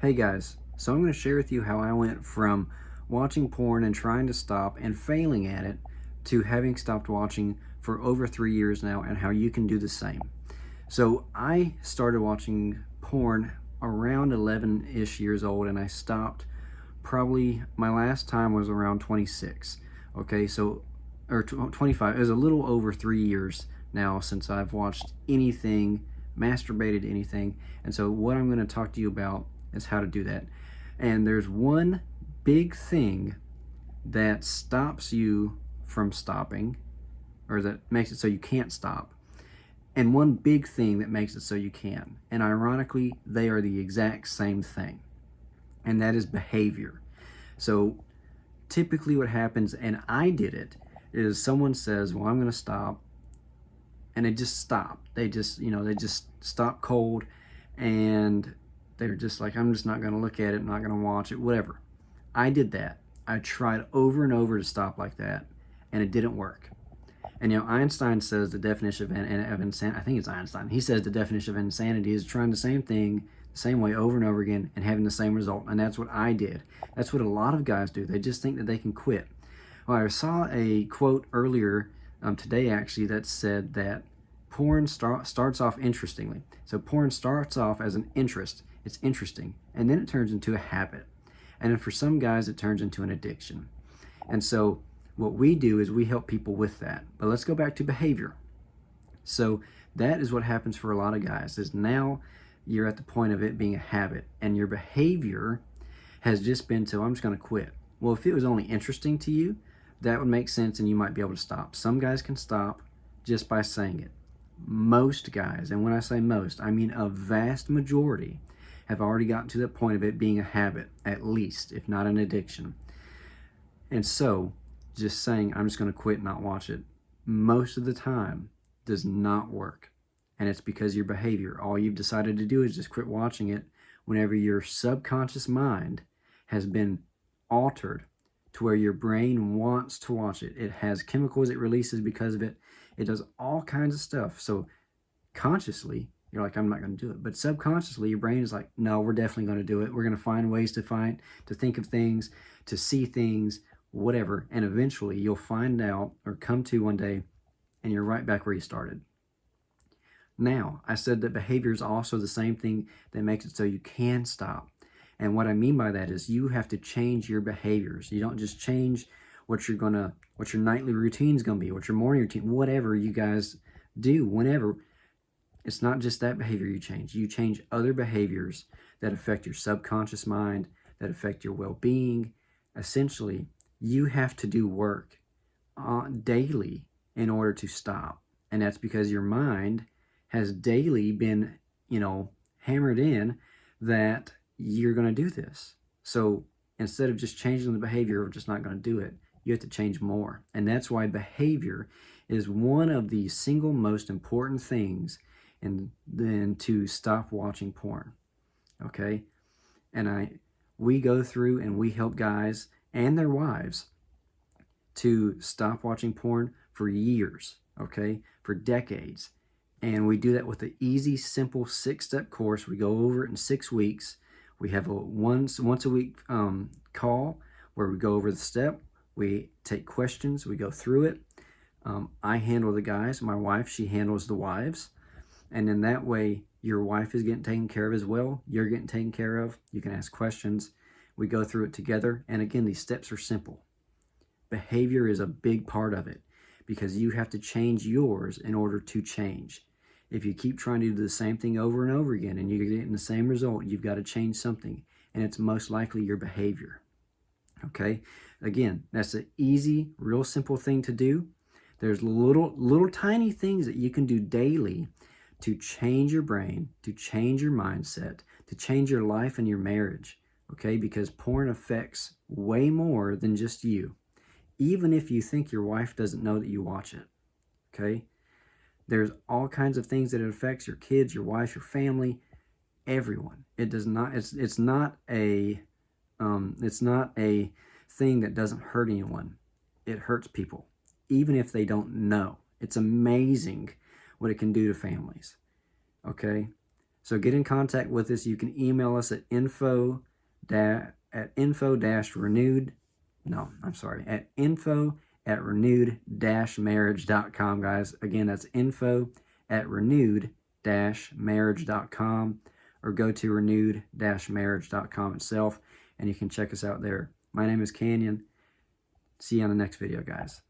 Hey guys, so I'm going to share with you how I went from watching porn and trying to stop and failing at it to having stopped watching for over 3 years now, and how you can do the same. So I started watching porn around 11-ish years old, and I stopped probably, my last time was around 26. Okay, so, or 25. It was a little over 3 years now since I've watched anything, masturbated anything. And so what I'm going to talk to you about is how to do that. And there's one big thing that stops you from stopping, or that makes it so you can't stop, and one big thing that makes it so you can. And ironically, they are the exact same thing, and that is behavior. So typically what happens, and I did it, is someone says, well, I'm going to stop, and they just stop. They just, they just stop cold, and they're just like, I'm just not going to look at it, I'm not going to watch it, whatever. I did that. I tried over and over to stop like that, and it didn't work. And Einstein says the definition of insanity, I think it's Einstein, he says the definition of insanity is trying the same thing the same way over and over again and having the same result. And that's what I did. That's what a lot of guys do. They just think that they can quit. Well, I saw a quote earlier today actually that said that porn starts off interestingly. So porn starts off as an interest. It's interesting. And then it turns into a habit. And then for some guys, it turns into an addiction. And so what we do is we help people with that. But let's go back to behavior. So that is what happens for a lot of guys, is now you're at the point of it being a habit, and your behavior has just been to, I'm just going to quit. Well, if it was only interesting to you, that would make sense and you might be able to stop. Some guys can stop just by saying it. Most guys, and when I say most, I mean a vast majority, have already gotten to the point of it being a habit, at least, if not an addiction. And so just saying, I'm just going to quit and not watch it, most of the time does not work. And it's because your behavior, all you've decided to do is just quit watching it whenever your subconscious mind has been altered to where your brain wants to watch it. It has chemicals it releases because of it. It does all kinds of stuff. So consciously, you're like, I'm not going to do it. But subconsciously, your brain is like, no, we're definitely going to do it. We're going to find ways to think of things, to see things, whatever. And eventually you'll find out, or come to one day, and you're right back where you started. Now, I said that behavior is also the same thing that makes it so you can stop. And what I mean by that is you have to change your behaviors. You don't just change what your nightly routine is going to be, what your morning routine, whatever you guys do, whenever. It's not just that behavior you change. You change other behaviors that affect your subconscious mind, that affect your well-being. Essentially, you have to do work daily in order to stop. And that's because your mind has daily been, hammered in that you're going to do this. So instead of just changing the behavior or just not going to do it, you have to change more. And that's why behavior is one of the single most important things, and then to stop watching porn. Okay? And we go through and we help guys and their wives to stop watching porn for years, okay? For decades. And we do that with an easy, simple 6-step course. We go over it in 6 weeks. We have a once a week call where we go over the step. We take questions. We go through it. I handle the guys. My wife, she handles the wives. And in that way, your wife is getting taken care of as well. You're getting taken care of. You can ask questions. We go through it together. And again, these steps are simple. Behavior is a big part of it because you have to change yours in order to change. If you keep trying to do the same thing over and over again and you're getting the same result, you've got to change something. And it's most likely your behavior. Okay? Again, that's an easy, real simple thing to do. There's little tiny things that you can do daily to change your brain, to change your mindset, to change your life and your marriage, okay? Because porn affects way more than just you, even if you think your wife doesn't know that you watch it, okay? There's all kinds of things that it affects: your kids, your wife, your family, everyone. It does not, it's not a thing that doesn't hurt anyone. It hurts people, even if they don't know. It's amazing what it can do to families, okay? So get in contact with us. You can email us at info-renewed, no, I'm sorry, at info@renewed-marriage.com, guys. Again, that's info@renewed-marriage.com, or go to renewed-marriage.com itself, and you can check us out there. My name is Canyon. See you on the next video, guys.